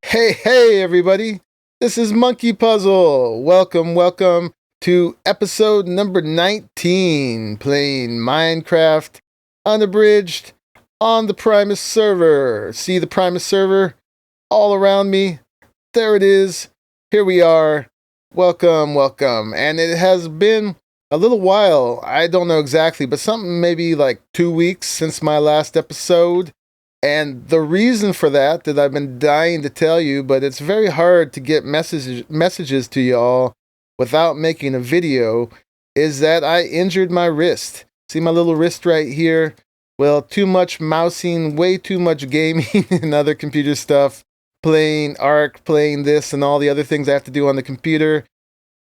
Hey everybody, this is Monkeypuzzle. Welcome to episode number 19, playing Minecraft Unabridged on the Primus server. See the Primus server all around me? There it is. Here we are. Welcome. And it has been a little while, I don't know exactly, but something maybe like 2 weeks since my last episode. And the reason for that I've been dying to tell you, but it's very hard to get messages to y'all without making a video, is that I injured my wrist. See my little wrist right here? Well, too much mousing, way too much gaming and other computer stuff, playing Ark, playing this and all the other things I have to do on the computer,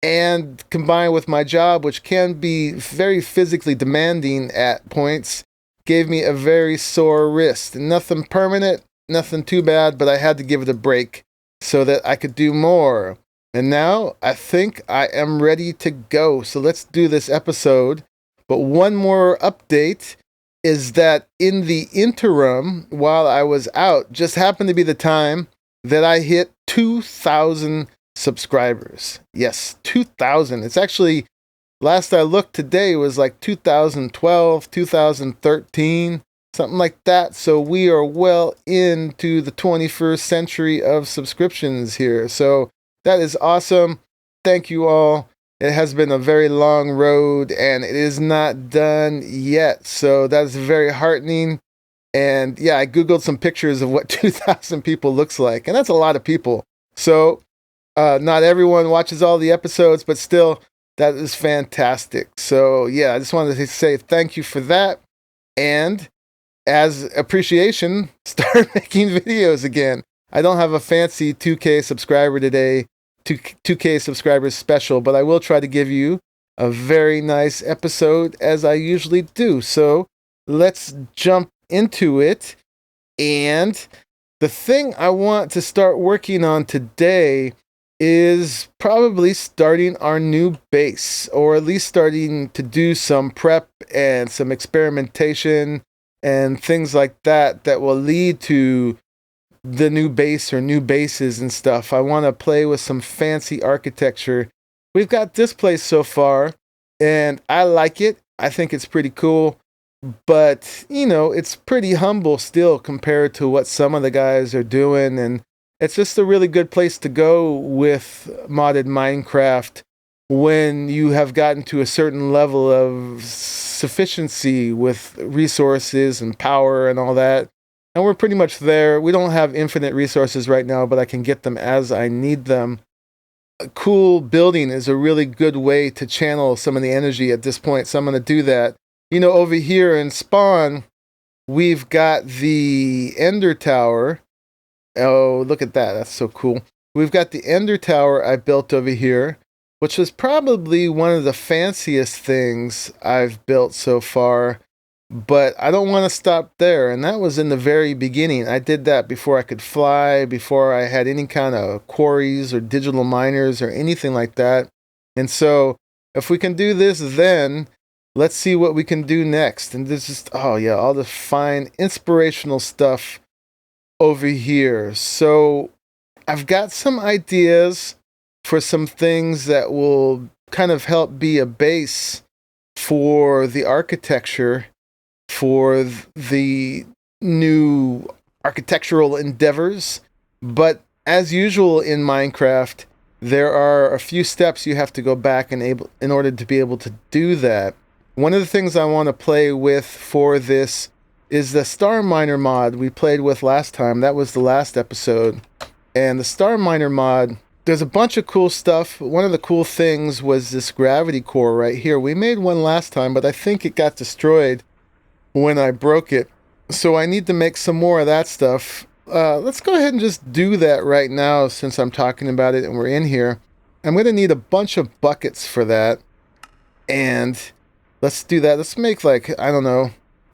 and combined with my job, which can be very physically demanding at points, gave me a very sore wrist. Nothing permanent, nothing too bad, but I had to give it a break so that I could do more. And now I think I am ready to go. So let's do this episode. But one more update is that in the interim, while I was out, just happened to be the time that I hit 2,000 subscribers. Yes, 2,000. It's actually, last I looked today, was like 2012, 2013, something like that. So we are well into the 21st century of subscriptions here. So that is awesome. Thank you all. It has been a very long road and it is not done yet. So that's very heartening. And yeah, I Googled some pictures of what 2,000 people looks like. And that's a lot of people. So not everyone watches all the episodes, but still, that is fantastic. So yeah, I just wanted to say thank you for that. And as appreciation, start making videos again. I don't have a fancy 2K subscriber today, 2K subscribers special, but I will try to give you a very nice episode as I usually do. So let's jump into it. And the thing I want to start working on today is probably starting our new base, or at least starting to do some prep and some experimentation and things like that that will lead to the new base or new bases and stuff. I want to play with some fancy architecture. We've got this place so far, and I like it. I think it's pretty cool, but, you know, it's pretty humble still compared to what some of the guys are doing, and it's just a really good place to go with modded Minecraft when you have gotten to a certain level of sufficiency with resources and power and all that. And we're pretty much there. We don't have infinite resources right now, but I can get them as I need them. A cool building is a really good way to channel some of the energy at this point, so I'm going to do that. You know, over here in Spawn, we've got the Ender Tower. Oh, look at that. That's so cool. We've got the Ender Tower I built over here, which was probably one of the fanciest things I've built so far. But I don't want to stop there. And that was in the very beginning. I did that before I could fly, before I had any kind of quarries or digital miners or anything like that. And so if we can do this then, let's see what we can do next. And this is, oh yeah, all the fine inspirational stuff over here. So I've got some ideas for some things that will kind of help be a base for the architecture for the new architectural endeavors. But as usual in Minecraft, there are a few steps you have to go back in order to be able to do that. One of the things I want to play with for this is the Starminer mod we played with last time. That was the last episode. And the Starminer mod, there's a bunch of cool stuff. One of the cool things was this gravity core right here. We made one last time, but I think it got destroyed when I broke it. So I need to make some more of that stuff. Let's go ahead and just do that right now since I'm talking about it and we're in here. I'm going to need a bunch of buckets for that. And let's do that. Let's make like, I don't know,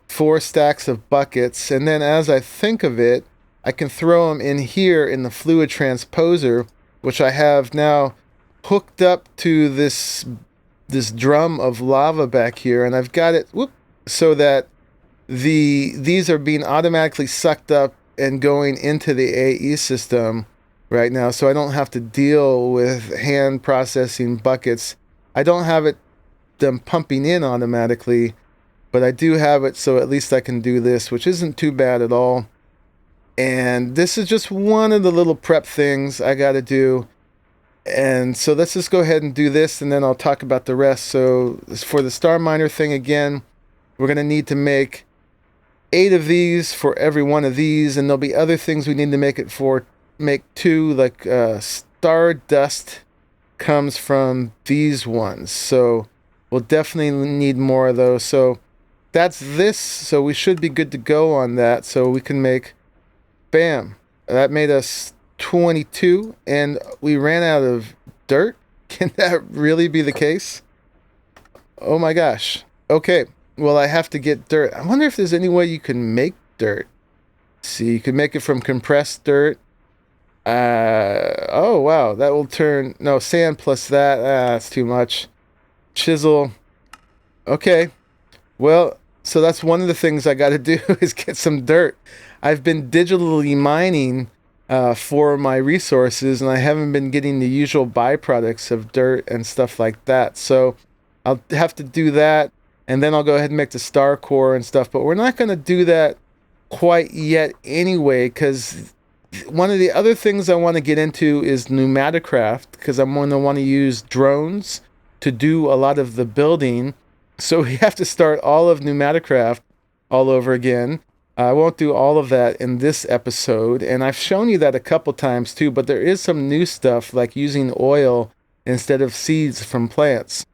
4 stacks of buckets, and then as I think of it, I can throw them in here in the fluid transposer, which I have now hooked up to this drum of lava back here, and I've got it so that these are being automatically sucked up and going into the AE system right now, so I don't have to deal with hand processing buckets. I don't have them pumping in automatically, but I do have it, so at least I can do this, which isn't too bad at all. And this is just one of the little prep things I got to do. And so let's just go ahead and do this, and then I'll talk about the rest. So for the Starminer thing again, we're going to need to make 8 of these for every one of these, and there'll be other things we need to make it for. Make 2, like Stardust comes from these ones. So we'll definitely need more of those. So that's this. So we should be good to go on that. So we can make, bam, that made us 22, and we ran out of dirt. Can that really be the case? Oh my gosh. Okay, well, I have to get dirt. I wonder if there's any way you can make dirt. See, you can make it from compressed dirt. Oh wow, that will turn, no, sand plus that, that's too much. Chisel. Okay, well, so that's one of the things I got to do is get some dirt. I've been digitally mining for my resources, and I haven't been getting the usual byproducts of dirt and stuff like that. So I'll have to do that, and then I'll go ahead and make the star core and stuff. But we're not going to do that quite yet anyway, because one of the other things I want to get into is pneumaticraft, because I'm going to want to use drones to do a lot of the building. So we have to start all of pneumaticraft all over again. I won't do all of that in this episode, and I've shown you that a couple times too, but there is some new stuff like using oil instead of seeds from plants.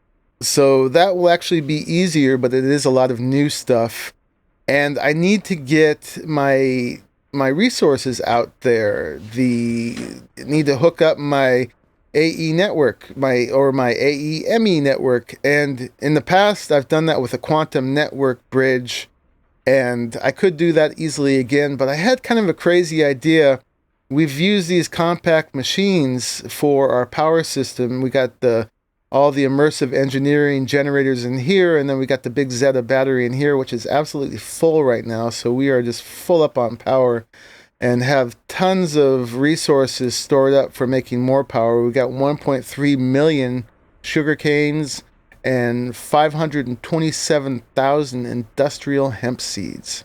So that will actually be easier, but it is a lot of new stuff. And I need to get my resources out there. Need to hook up my AE network, my AEME network. And in the past, I've done that with a quantum network bridge, and I could do that easily again, but I had kind of a crazy idea. We've used these compact machines for our power system. We got all the immersive engineering generators in here, and then we got the big Zeta battery in here, which is absolutely full right now. So we are just full up on power and have tons of resources stored up for making more power. We got 1.3 million sugar canes and 527,000 industrial hemp seeds.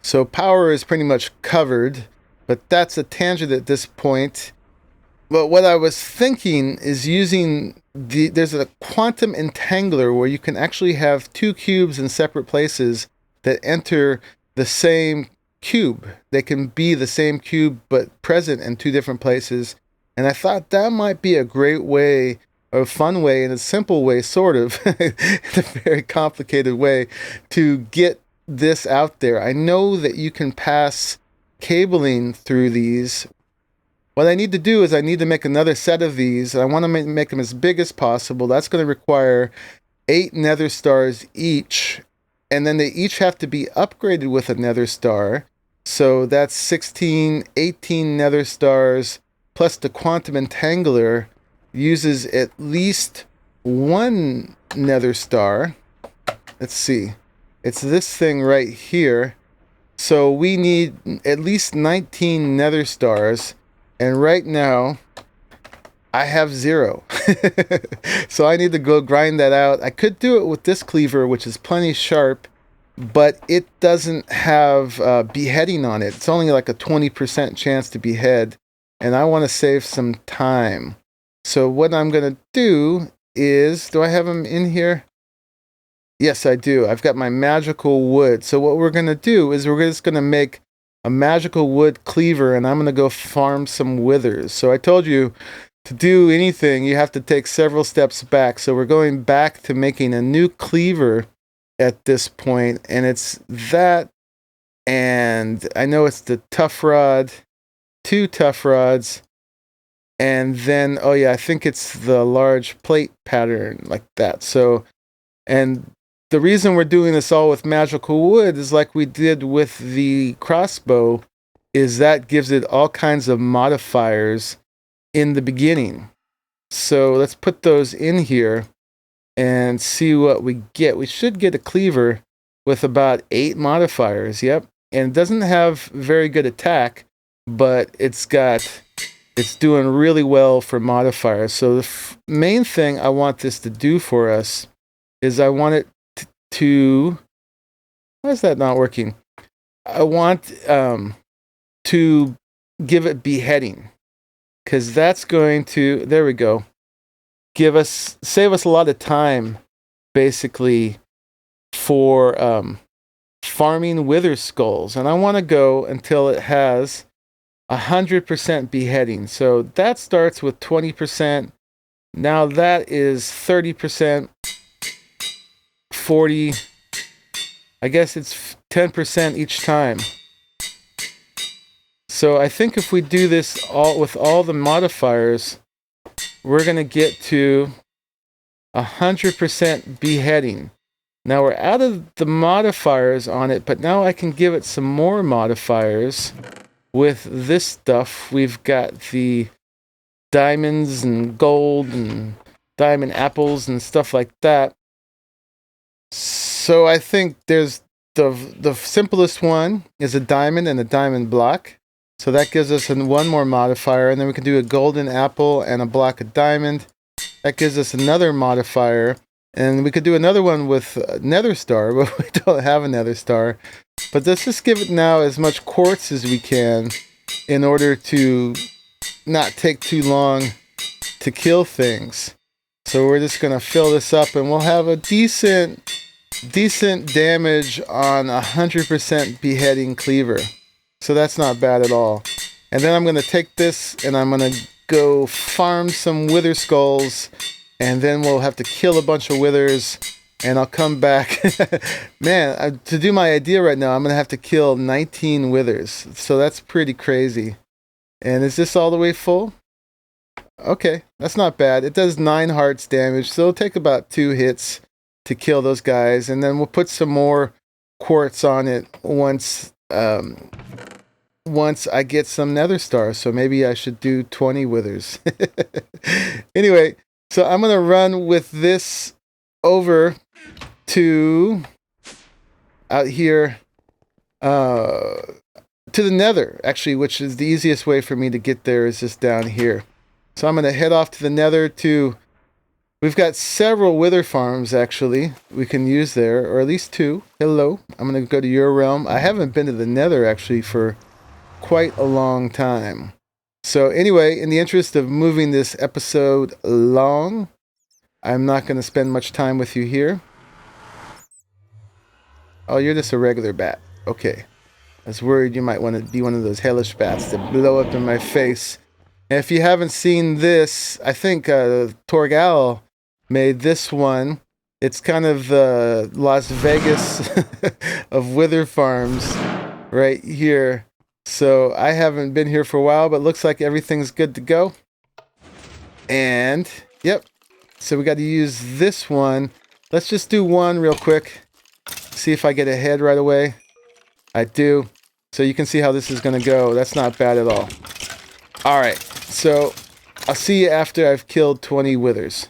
So power is pretty much covered, but that's a tangent at this point. But what I was thinking is using there's a quantum entangler where you can actually have 2 cubes in separate places that enter the same cube. They can be the same cube but present in 2 different places. And I thought that might be a great way, a fun way, and a simple way, sort of, in a very complicated way, to get this out there. I know that you can pass cabling through these. What I need to do is I need to make another set of these. I want to make them as big as possible. That's going to require 8 nether stars each, and then they each have to be upgraded with a nether star. So that's 16, 18 nether stars, plus the quantum entangler uses at least 1 nether star. Let's see. It's this thing right here. So we need at least 19 nether stars. And right now, I have 0. So I need to go grind that out. I could do it with this cleaver, which is plenty sharp, but it doesn't have beheading on it. It's only like a 20% chance to behead, and I want to save some time. So what I'm going to do is, do I have them in here? Yes, I do. I've got my magical wood. So what we're going to do is we're just going to make a magical wood cleaver, and I'm going to go farm some withers. So I told you, to do anything, you have to take several steps back. So we're going back to making a new cleaver at this point, and it's that, and I know it's the tough rod, 2 tough rods, and then, oh yeah, I think it's the large plate pattern like that. So, and the reason we're doing this all with magical wood is like we did with the crossbow, is that gives it all kinds of modifiers in the beginning. So let's put those in here and see what we get. We should get a cleaver with about 8 modifiers. Yep. And it doesn't have very good attack, but it's doing really well for modifiers. So the main thing I want this to do for us is I want it to why is that not working? I want to give it beheading, because that's going to, there we go, save us a lot of time, basically, for farming wither skulls. And I want to go until it has 100% beheading. So that starts with 20%. Now that is 30%, 40. I guess it's 10% each time. So I think if we do this with all the modifiers, we're going to get to 100% beheading. Now we're out of the modifiers on it, but now I can give it some more modifiers with this stuff. We've got the diamonds and gold and diamond apples and stuff like that. So I think there's the simplest one is a diamond and a diamond block. So that gives us one more modifier, and then we can do a golden apple and a block of diamond. That gives us another modifier, and we could do another one with nether star, but we don't have a nether star. But let's just give it now as much quartz as we can in order to not take too long to kill things. So we're just going to fill this up, and we'll have a decent damage on 100% beheading cleaver. So that's not bad at all. And then I'm going to take this and I'm going to go farm some wither skulls, and then we'll have to kill a bunch of withers, and I'll come back. Man, to do my idea right now, I'm going to have to kill 19 withers. So that's pretty crazy. And is this all the way full? Okay, that's not bad. It does 9 hearts damage, so it'll take about 2 hits to kill those guys, and then we'll put some more quartz on it once I get some nether stars. So maybe I should do 20 withers. Anyway, so I'm going to run with this over to out here to the nether, actually, which is the easiest way for me to get there is just down here. So I'm going to head off to the nether to... We've got several wither farms, actually, we can use there, or at least 2. Hello, I'm going to go to your realm. I haven't been to the nether, actually, for quite a long time. So anyway, in the interest of moving this episode along, I'm not going to spend much time with you here. Oh, you're just a regular bat. Okay. I was worried you might want to be one of those hellish bats that blow up in my face. And if you haven't seen this, I think Torgal made this one. It's kind of the Las Vegas of wither farms right here. So I haven't been here for a while, but looks like everything's good to go. And, yep. So we got to use this one. Let's just do one real quick. See if I get ahead right away. I do. So you can see how this is going to go. That's not bad at all. Alright, so I'll see you after I've killed 20 withers.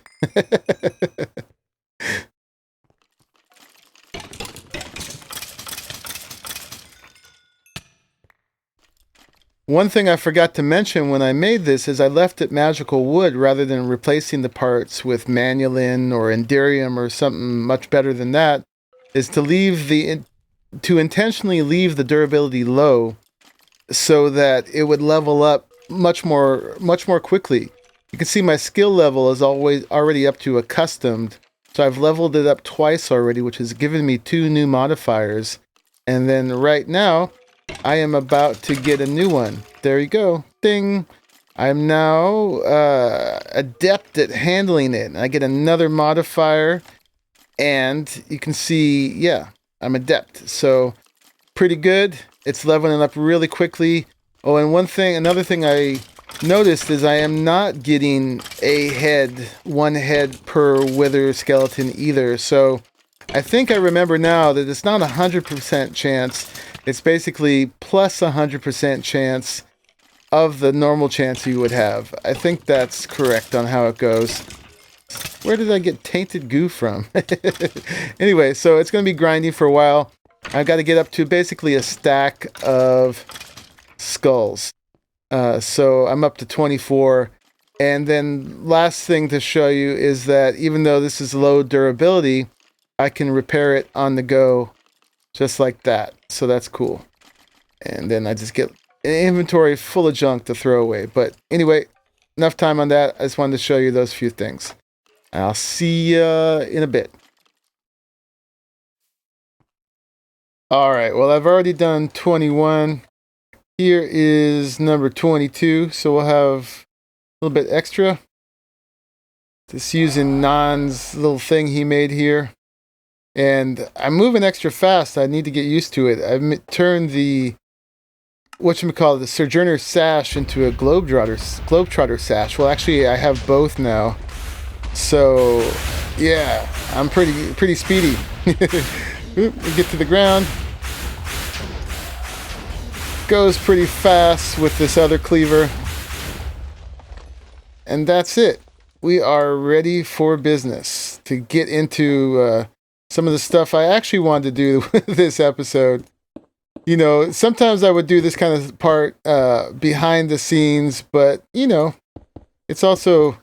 One thing I forgot to mention when I made this is I left it magical wood rather than replacing the parts with manulin or enderium or something much better than that, is to leave to intentionally leave the durability low so that it would level up much more quickly. You can see my skill level is already up to accustomed, so I've leveled it up twice already, which has given me 2 new modifiers. And then right now I am about to get a new one. There you go. Ding! I'm now adept at handling it. I get another modifier, and you can see, yeah, I'm adept. So pretty good. It's leveling up really quickly. Oh, and another thing I noticed is I am not getting one head per wither skeleton either. So I think I remember now that it's not 100% chance. It's basically plus 100% chance of the normal chance you would have. I think that's correct on how it goes. Where did I get tainted goo from? Anyway, so it's going to be grinding for a while. I've got to get up to basically a stack of skulls. So I'm up to 24. And then last thing to show you is that even though this is low durability, I can repair it on the go just like that. So that's cool. And then I just get an inventory full of junk to throw away. But anyway, enough time on that. I just wanted to show you those few things. I'll see you in a bit. Alright, well I've already done 21. Here is number 22, so we'll have a little bit extra. Just using Nan's little thing he made here. And I'm moving extra fast. I need to get used to it. I've turned the, whatchamacallit, the Sojourner sash into a Globetrotter sash. Well, actually, I have both now. So, yeah, I'm pretty speedy. Oop, we get to the ground. Goes pretty fast with this other cleaver. And that's it. We are ready for business to get into some of the stuff I actually wanted to do with this episode. You know, sometimes I would do this kind of part behind the scenes, but, you know, it's also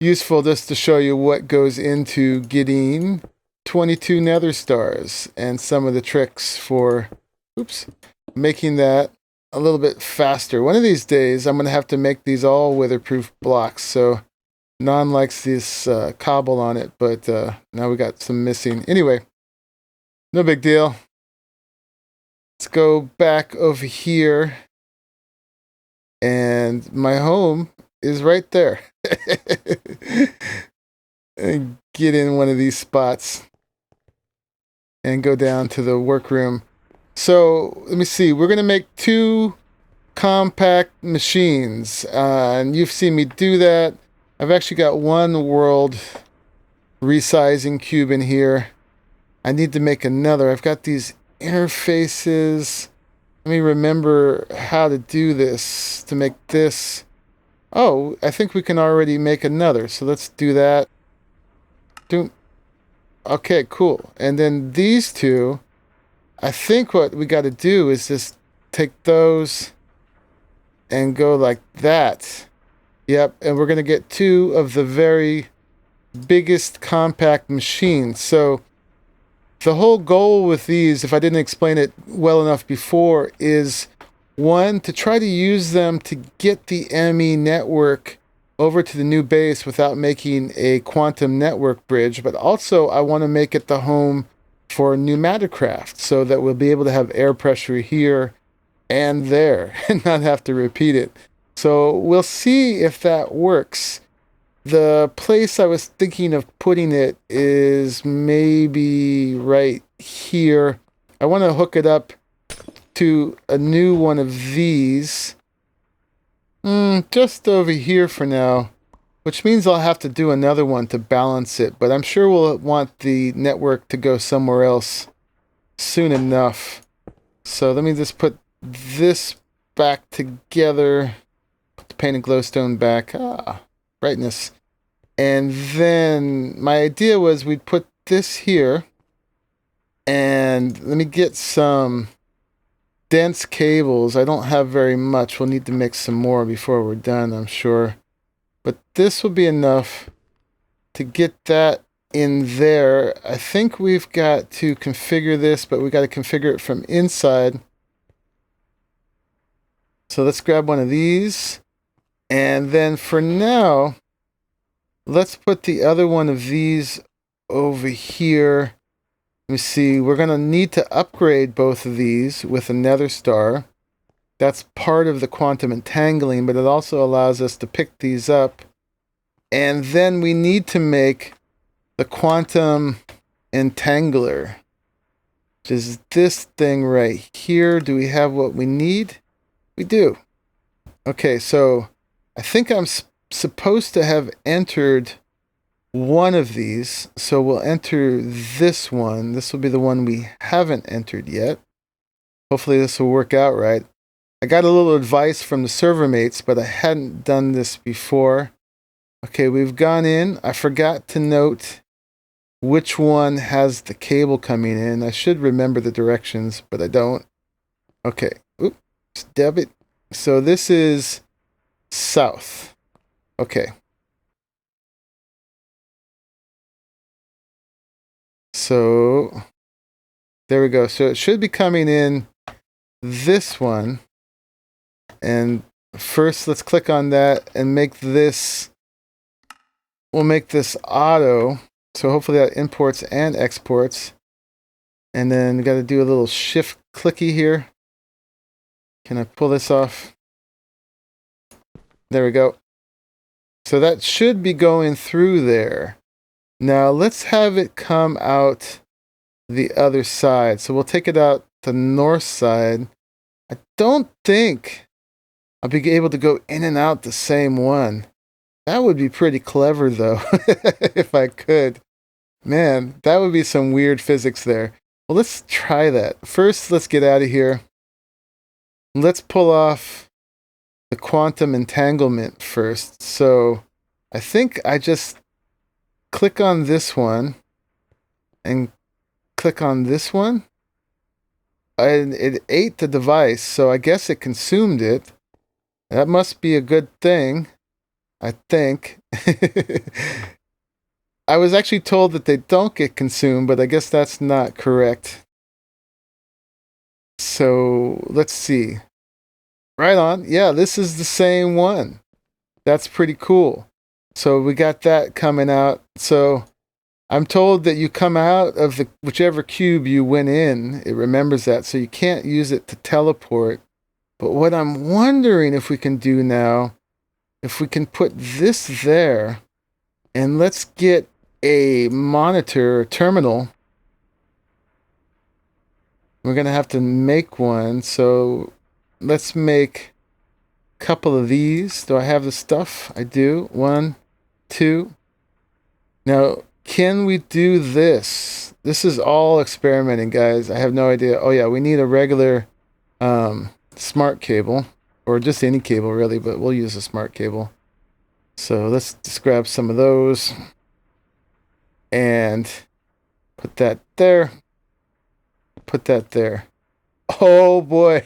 useful just to show you what goes into getting 22 nether stars and some of the tricks for, making that a little bit faster. One of these days, I'm going to have to make these all weatherproof blocks, so Nan likes this cobble on it, but now we got some missing. Anyway, no big deal. Let's go back over here. And my home is right there. And get in one of these spots. And go down to the workroom. So, let me see. We're going to make 2 compact machines. And you've seen me do that. I've actually got 1 world resizing cube in here. I need to make another. I've got these interfaces. Let me remember how to do this to make this. Oh, I think we can already make another. So let's do that. Okay, cool. And then these 2, I think what we got to do is just take those and go like that. Yep, and we're going to get 2 of the very biggest compact machines. So the whole goal with these, if I didn't explain it well enough before, is 1, to try to use them to get the ME network over to the new base without making a quantum network bridge, but also I want to make it the home for Pneumaticraft so that we'll be able to have air pressure here and there and not have to repeat it. So we'll see if that works. The place I was thinking of putting it is maybe right here. I want to hook it up to a new one of these. Just over here for now. Which means I'll have to do another one to balance it. But I'm sure we'll want the network to go somewhere else soon enough. So let me just put this back together. Put the painted glowstone back. Brightness. And then my idea was we'd put this here. And let me get some dense cables. I don't have very much. We'll need to make some more before we're done, I'm sure. But this will be enough to get that in there. I think we've got to configure this, but we got to configure it from inside. So let's grab one of these. And then for now, let's put the other one of these over here. Let me see. We're going to need to upgrade both of these with a nether star. That's part of the quantum entangling, but it also allows us to pick these up. And then we need to make the quantum entangler, which is this thing right here. Do we have what we need? We do. Okay, so I think I'm supposed to have entered one of these. So we'll enter this one. This will be the one we haven't entered yet. Hopefully this will work out right. I got a little advice from the server mates, but I hadn't done this before. Okay, we've gone in. I forgot to note which one has the cable coming in. I should remember the directions, but I don't. Okay. Oops. Debit. So this is south. Okay. So there we go. So it should be coming in this one. And first, let's click on that and make this. We'll make this auto. So hopefully that imports and exports. And then we got to do a little shift clicky here. Can I pull this off? There we go. So that should be going through there. Now let's have it come out the other side. So we'll take it out the north side. I don't think I'll be able to go in and out the same one. That would be pretty clever though, if I could. Man, that would be some weird physics there. Well, let's try that. First, let's get out of here. Let's pull off the quantum entanglement first. So I think I just click on this one and click on this one. And it ate the device, so I guess it consumed it. That must be a good thing, I think. I was actually told that they don't get consumed, but I guess that's not correct. So let's see. Right on. Yeah, this is the same one. That's pretty cool. So we got that coming out. So I'm told that you come out of the whichever cube you went in, it remembers that, so you can't use it to teleport. But what I'm wondering if we can do now, if we can put this there, and let's get a monitor or terminal. We're going to have to make one, so let's make a couple of these. Do I have the stuff? I do. 1, 2. Now, can we do this? This is all experimenting, guys. I have no idea. Oh, yeah, we need a regular smart cable, or just any cable, really, but we'll use a smart cable. So let's just grab some of those and put that there. Put that there. Oh, boy.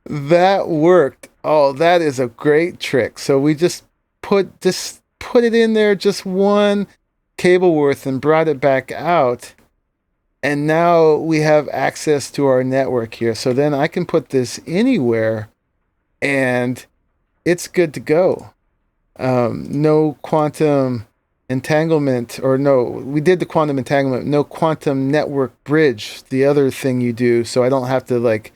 That worked. Oh, that is a great trick. So we just put it in there, just one cable worth, and brought it back out. And now we have access to our network here. So then I can put this anywhere and it's good to go. No quantum entanglement, or no, we did the quantum entanglement, no quantum network bridge, the other thing you do. So I don't have to like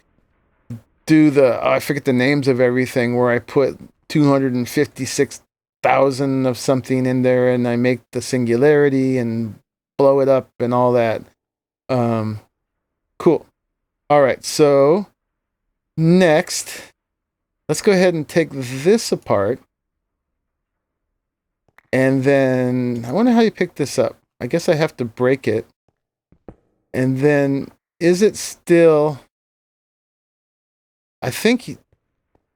do I forget the names of everything, where I put 256,000 of something in there and I make the singularity and blow it up and all that. Cool. All right, so next, let's go ahead and take this apart. And then, I wonder how you pick this up. I guess I have to break it. And then, is it still... I think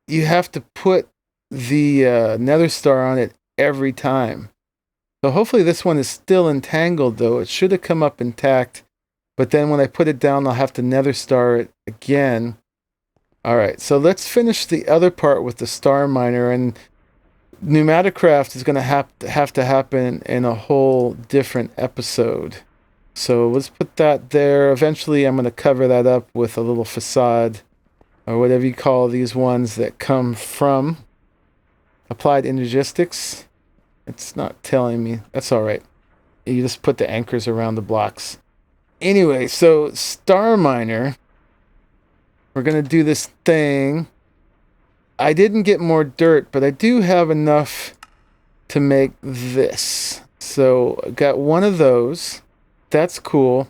you have to put the nether star on it every time. So hopefully this one is still entangled, though. It should have come up intact. But then when I put it down, I'll have to nether star it again. All right, so let's finish the other part with the Starminer. And Pneumaticraft is going to have to happen in a whole different episode. So let's put that there. Eventually, I'm going to cover that up with a little facade, or whatever you call these ones that come from Applied Energistics. It's not telling me. That's all right. You just put the anchors around the blocks. Anyway, so Starminer, we're going to do this thing. I didn't get more dirt, but I do have enough to make this. So I got one of those. That's cool.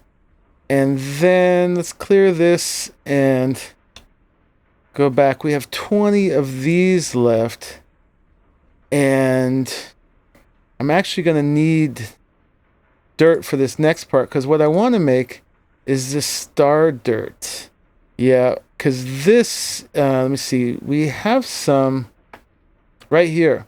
And then let's clear this and go back. We have 20 of these left. And I'm actually going to need dirt for this next part, because what I want to make is this star dirt. Yeah, because this, let me see, we have some right here.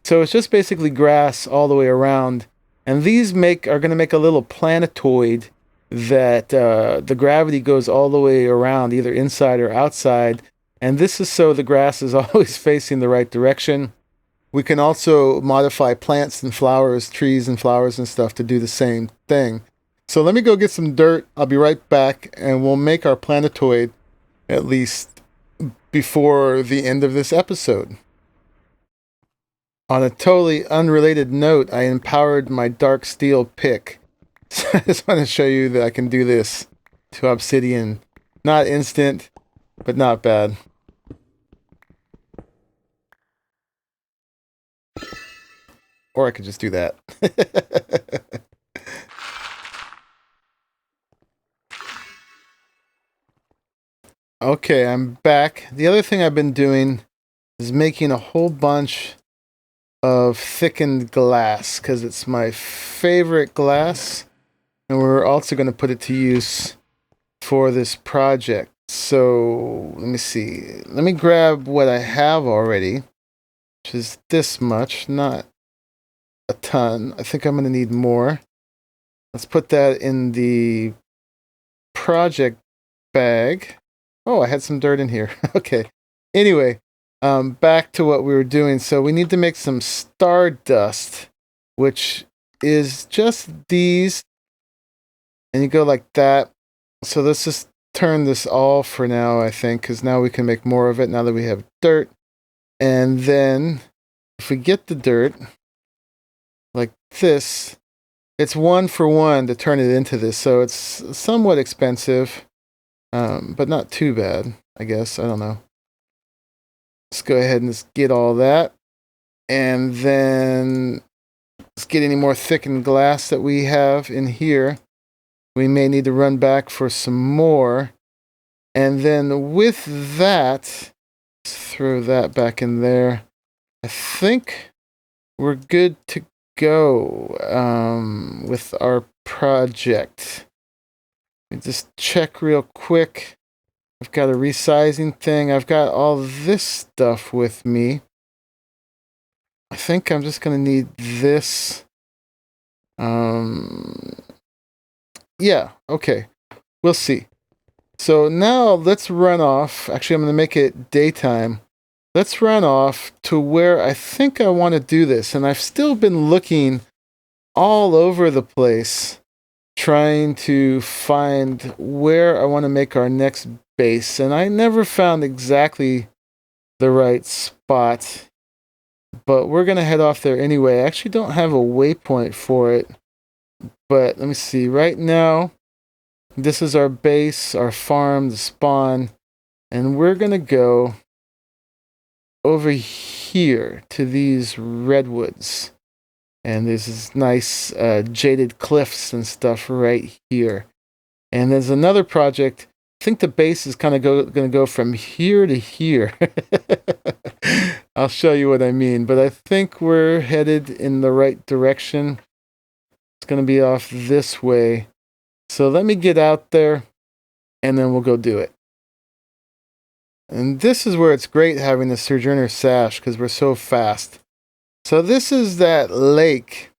So it's just basically grass all the way around. And these are going to make a little planetoid that the gravity goes all the way around, either inside or outside. And this is so the grass is always facing the right direction. We can also modify plants and flowers, trees and flowers and stuff to do the same thing. So let me go get some dirt. I'll be right back, and we'll make our planetoid at least before the end of this episode. On a totally unrelated note, I empowered my dark steel pick. So I just want to show you that I can do this to obsidian. Not instant, but not bad. Or I could just do that. Okay, I'm back. The other thing I've been doing is making a whole bunch of thickened glass, because it's my favorite glass, and we're also going to put it to use for this project. So let me see. Let me grab what I have already, which is this much, not a ton. I think I'm going to need more. Let's put that in the project bag. Oh, I had some dirt in here. Okay. Anyway, back to what we were doing. So we need to make some stardust, which is just these. And you go like that. So let's just turn this off for now, I think, because now we can make more of it now that we have dirt. And then if we get the dirt like this, it's 1 for 1 to turn it into this. So it's somewhat expensive. But not too bad, I guess. I don't know. Let's go ahead and just get all that. And then let's get any more thickened glass that we have in here. We may need to run back for some more. And then with that, let's throw that back in there. I think we're good to go with our project. Just check real quick. I've got a resizing thing. I've got all this stuff with me. I think I'm just going to need this. Yeah, okay. We'll see. So now let's run off. Actually, I'm going to make it daytime. Let's run off to where I think I want to do this. And I've still been looking all over the place, trying to find where I want to make our next base, and I never found exactly the right spot, but we're going to head off there anyway. I actually don't have a waypoint for it, but let me see. Right now, this is our base, our farm, the spawn, and we're going to go over here to these redwoods. And there's this nice jaded cliffs and stuff right here. And there's another project. I think the base is kind of going to go from here to here. I'll show you what I mean. But I think we're headed in the right direction. It's going to be off this way. So let me get out there, and then we'll go do it. And this is where it's great having the Sojourner Sash, because we're so fast. So this is that lake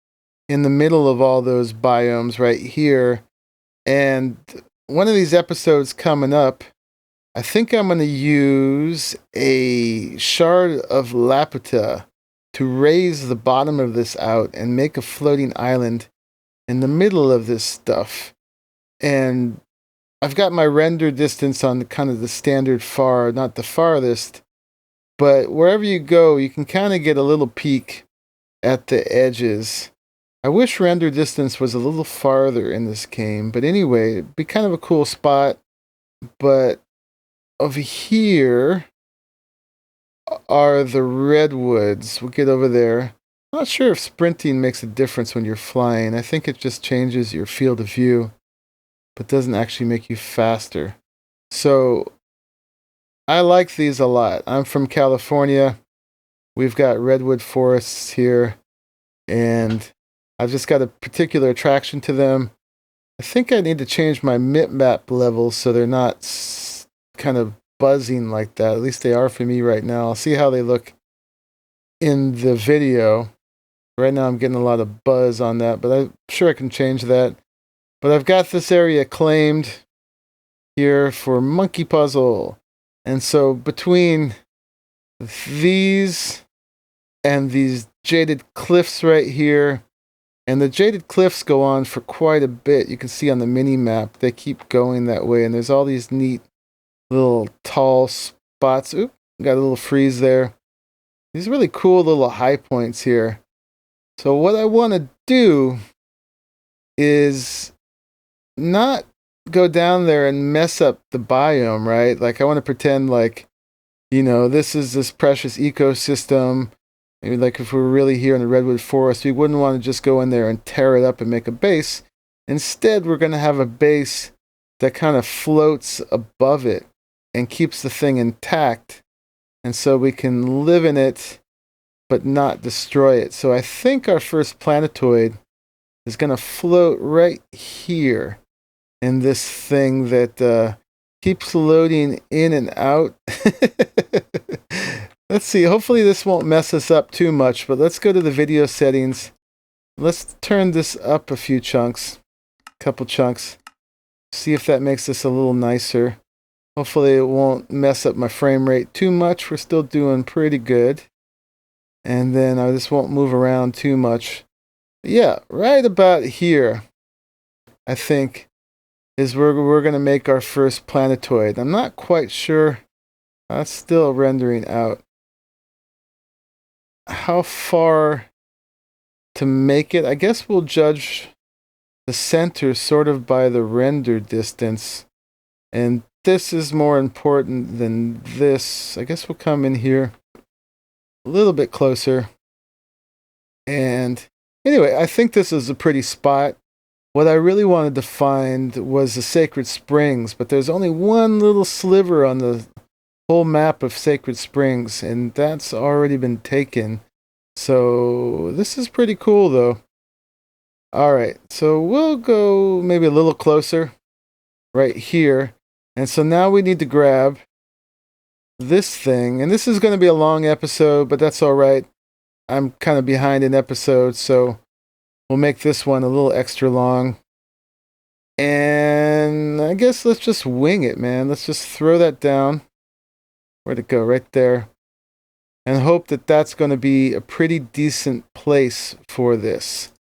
in the middle of all those biomes right here. And one of these episodes coming up, I think I'm going to use a shard of lapita to raise the bottom of this out and make a floating island in the middle of this stuff. And I've got my render distance on kind of the standard far, not the farthest. But wherever you go, you can kind of get a little peek at the edges. I wish render distance was a little farther in this game. But anyway, it'd be kind of a cool spot. But over here are the redwoods. We'll get over there. I'm not sure if sprinting makes a difference when you're flying. I think it just changes your field of view, but doesn't actually make you faster. So I like these a lot. I'm from California. We've got redwood forests here, and I've just got a particular attraction to them. I think I need to change my mip-map levels so they're not kind of buzzing like that. At least they are for me right now. I'll see how they look in the video. Right now I'm getting a lot of buzz on that, but I'm sure I can change that. But I've got this area claimed here for Monkeypuzzle. And so between these and these jaded cliffs right here, and the jaded cliffs go on for quite a bit. You can see on the mini map, they keep going that way. And there's all these neat little tall spots. Oop, got a little freeze there. These really cool little high points here. So what I want to do is not go down there and mess up the biome, right? Like I want to pretend like, you know, this is this precious ecosystem. Maybe like if we were really here in the redwood forest, we wouldn't want to just go in there and tear it up and make a base. Instead, we're going to have a base that kind of floats above it and keeps the thing intact. And so we can live in it, but not destroy it. So I think our first planetoid is going to float right here in this thing that keeps loading in and out. Let's see. Hopefully this won't mess us up too much, but let's go to the video settings. Let's turn this up a few chunks, a couple chunks. See if that makes this a little nicer. Hopefully it won't mess up my frame rate too much. We're still doing pretty good. And then I just won't move around too much. Yeah, right about here, I think, is where we're going to make our first planetoid. I'm not quite sure. That's still rendering out. How far to make it? I guess we'll judge the center sort of by the render distance. And this is more important than this. I guess we'll come in here a little bit closer. And anyway, I think this is a pretty spot. What I really wanted to find was the Sacred Springs, but there's only one little sliver on the whole map of Sacred Springs, and that's already been taken. So this is pretty cool, though. All right, so we'll go maybe a little closer right here. And so now we need to grab this thing, and this is going to be a long episode, but that's all right. I'm kind of behind in episodes, so we'll make this one a little extra long. And I guess let's just wing it, man. Let's just throw that down. Where'd it go? Right there. And hope that that's going to be a pretty decent place for this.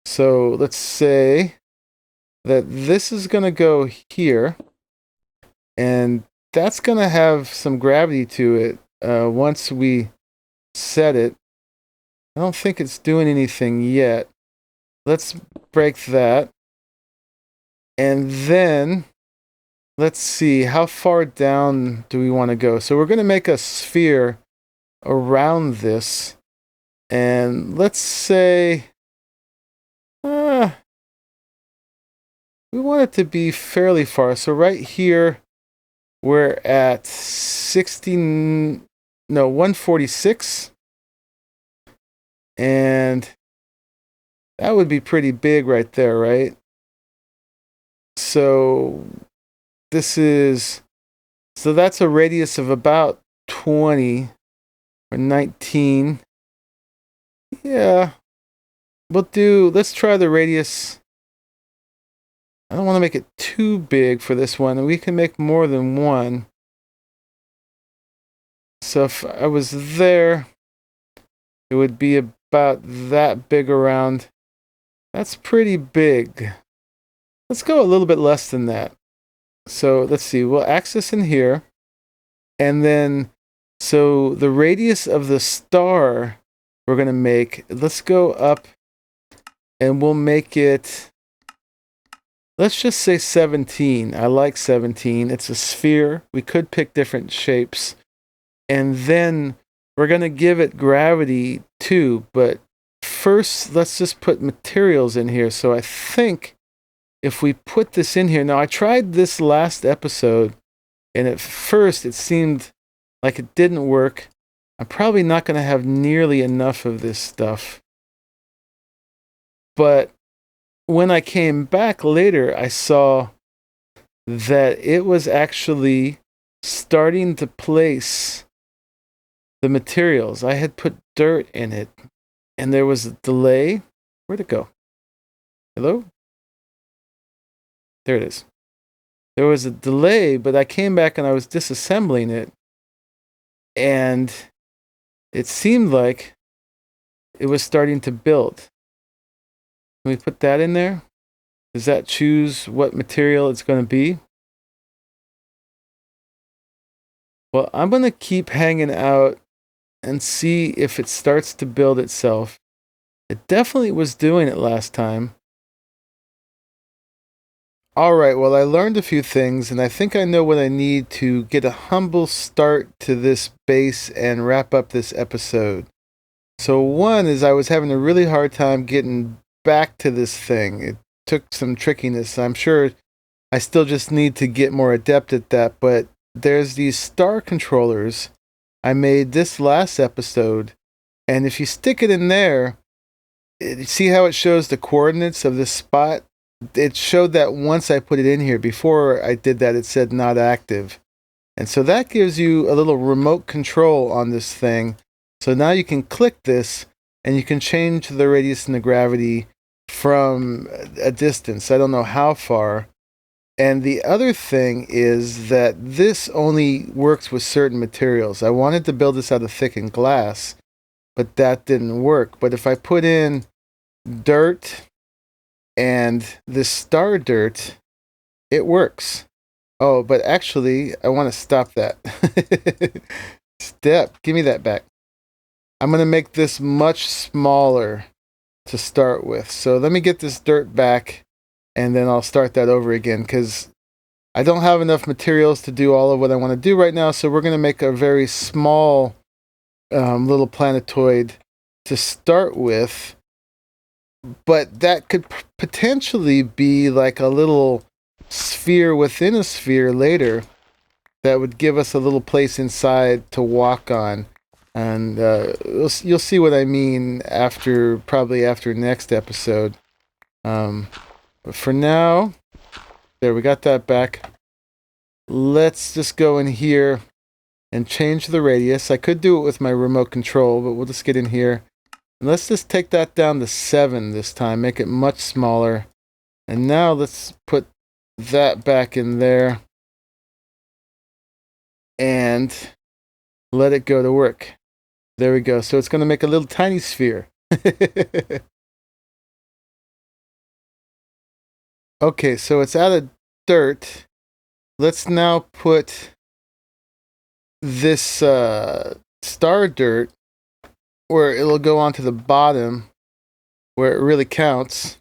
So let's say that this is going to go here. And that's going to have some gravity to it once we set it. I don't think it's doing anything yet. Let's break that. And then let's see, how far down do we want to go? So we're going to make a sphere around this. And let's say we want it to be fairly far. So right here, we're at 146. And that would be pretty big right there, right? So that's a radius of about 20 or 19. Yeah. Let's try the radius. I don't want to make it too big for this one. We can make more than one. So if I was there, it would be about that big around. That's pretty big. Let's go a little bit less than that. So let's see, we'll access in here. And then, so the radius of the star we're going to make, let's go up and we'll make it, let's just say 17. I like 17. It's a sphere. We could pick different shapes. And then we're going to give it gravity too. But first, let's just put materials in here. So I think if we put this in here, now I tried this last episode, and at first it seemed like it didn't work. I'm probably not going to have nearly enough of this stuff. But when I came back later, I saw that it was actually starting to place the materials. I had put dirt in it, and there was a delay. Where'd it go? Hello? There it is. There was a delay, but I came back and I was disassembling it, and it seemed like it was starting to build. Can we put that in there? Does that choose what material it's going to be? Well, I'm going to keep hanging out and see if it starts to build itself. It definitely was doing it last time. Alright, well I learned a few things, and I think I know what I need to get a humble start to this base and wrap up this episode. So one is I was having a really hard time getting back to this thing. It took some trickiness. I'm sure I still just need to get more adept at that, but there's these star controllers I made this last episode, and if you stick it in there, see how it shows the coordinates of this spot? It showed that once I put it in here. Before I did that, it said not active. And so that gives you a little remote control on this thing. So now you can click this and you can change the radius and the gravity from a distance. I don't know how far. And the other thing is that this only works with certain materials. I wanted to build this out of thickened glass, but that didn't work. But if I put in dirt and this star dirt, it works. Oh, but actually, I want to stop that. Give me that back. I'm going to make this much smaller to start with. So let me get this dirt back, and then I'll start that over again, because I don't have enough materials to do all of what I want to do right now, so we're going to make a very small little planetoid to start with. But that could potentially be like a little sphere within a sphere later that would give us a little place inside to walk on. And you'll see what I mean probably after next episode. But for now, there, we got that back. Let's just go in here and change the radius. I could do it with my remote control, but we'll just get in here. And let's just take that down to 7 this time, make it much smaller. And now let's put that back in there and let it go to work. There we go. So it's going to make a little tiny sphere. Okay, so it's out of dirt. Let's now put this star dirt where it'll go onto the bottom where it really counts.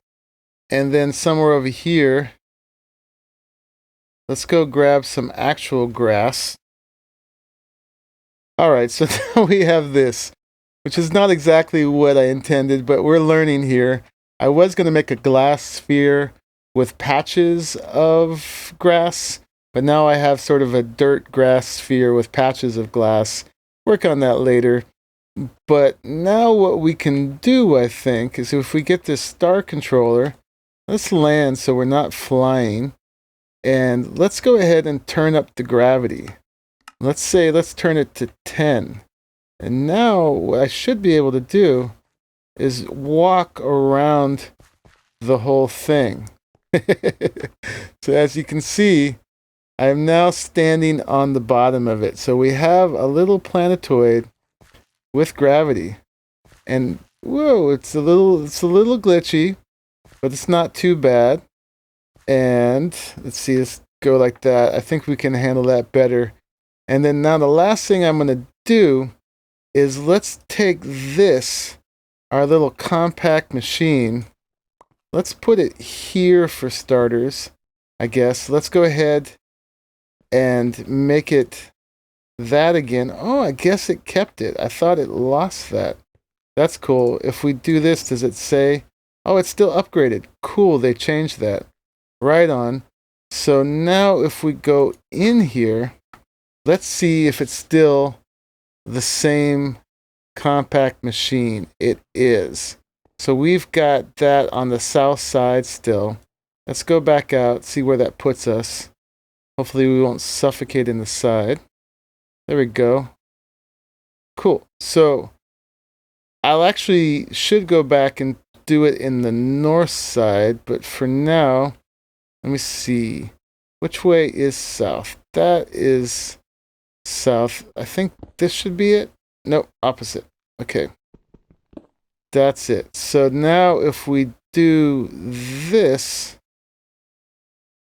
And then somewhere over here, let's go grab some actual grass. Alright, so now we have this, which is not exactly what I intended, but we're learning here. I was going to make a glass sphere with patches of grass, but now I have sort of a dirt grass sphere with patches of glass. Work on that later. But now what we can do, I think, is if we get this star controller, let's land so we're not flying, and let's go ahead and turn up the gravity. Let's turn it to 10. And now what I should be able to do is walk around the whole thing. So as you can see, I am now standing on the bottom of it. So we have a little planetoid with gravity, and whoa, it's a little glitchy, but it's not too bad. And let's see, let's go like that. I think we can handle that better. And then now the last thing I'm going to do is let's take this, our little compact machine. Let's put it here for starters, I guess. Let's go ahead and make it that again. Oh, I guess it kept it. I thought it lost that. That's cool. If we do this, does it say? Oh, it's still upgraded. Cool, they changed that. Right on. So now if we go in here, let's see if it's still the same compact machine. It is. So we've got that on the south side still. Let's go back out, see where that puts us. Hopefully we won't suffocate in the side. There we go. cool. So I'll actually should go back and do it in the north side, but for now, let me see. Which way is south? That is south. I think this should be it. Nope, opposite. Okay. That's it. So now if we do this,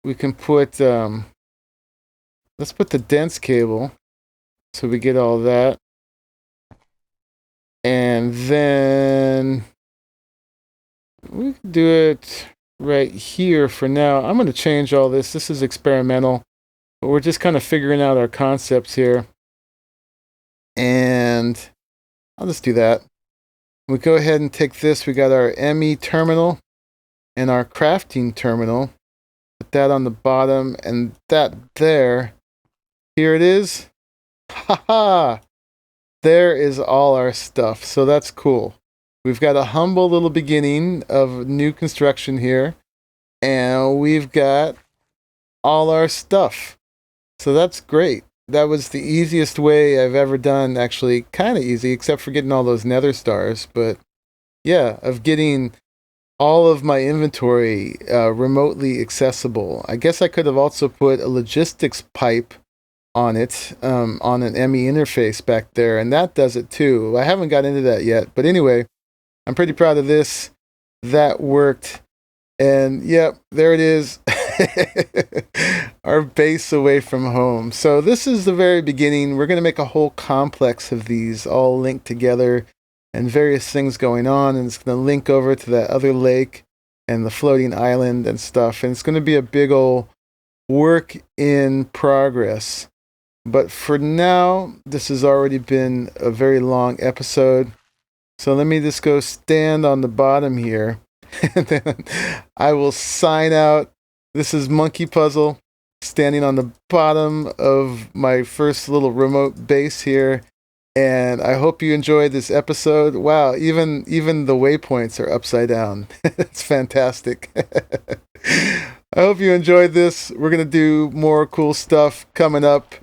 we can put, let's put the dense cable so we get all that. And then we can do it right here for now. I'm going to change all this. This is experimental, but we're just kind of figuring out our concepts here. And I'll just do that. We go ahead and take this. We got our ME terminal and our crafting terminal. Put that on the bottom and that there. Here it is. Haha! There is all our stuff. So that's cool. We've got a humble little beginning of new construction here. And we've got all our stuff. So that's great. That was the easiest way I've ever done, actually kind of easy, except for getting all those nether stars. But yeah, of getting all of my inventory remotely accessible. I guess I could have also put a logistics pipe on it, on an ME interface back there, and that does it too. I haven't got into that yet, but anyway, I'm pretty proud of this. That worked, and yep, there it is. Our base away from home. So this is the very beginning. We're going to make a whole complex of these all linked together and various things going on, and it's going to link over to that other lake and the floating island and stuff, and it's going to be a big old work in progress. But for now, this has already been a very long episode. So let me just go stand on the bottom here. And then I will sign out. This is Monkeypuzzle, standing on the bottom of my first little remote base here. And I hope you enjoyed this episode. Wow, even the waypoints are upside down. It's fantastic. I hope you enjoyed this. We're going to do more cool stuff coming up.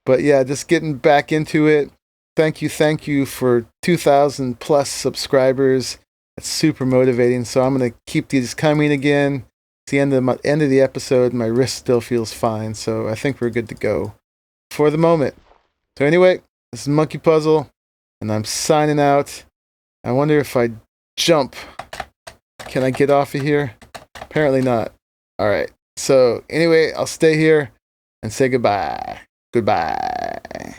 But yeah, just getting back into it. Thank you for 2,000 plus subscribers. That's super motivating. So I'm going to keep these coming again. It's the end of the episode. My wrist still feels fine. So I think we're good to go for the moment. So anyway, this is Monkeypuzzle, and I'm signing out. I wonder if I jump, can I get off of here? Apparently not. All right. So anyway, I'll stay here and say goodbye. Goodbye.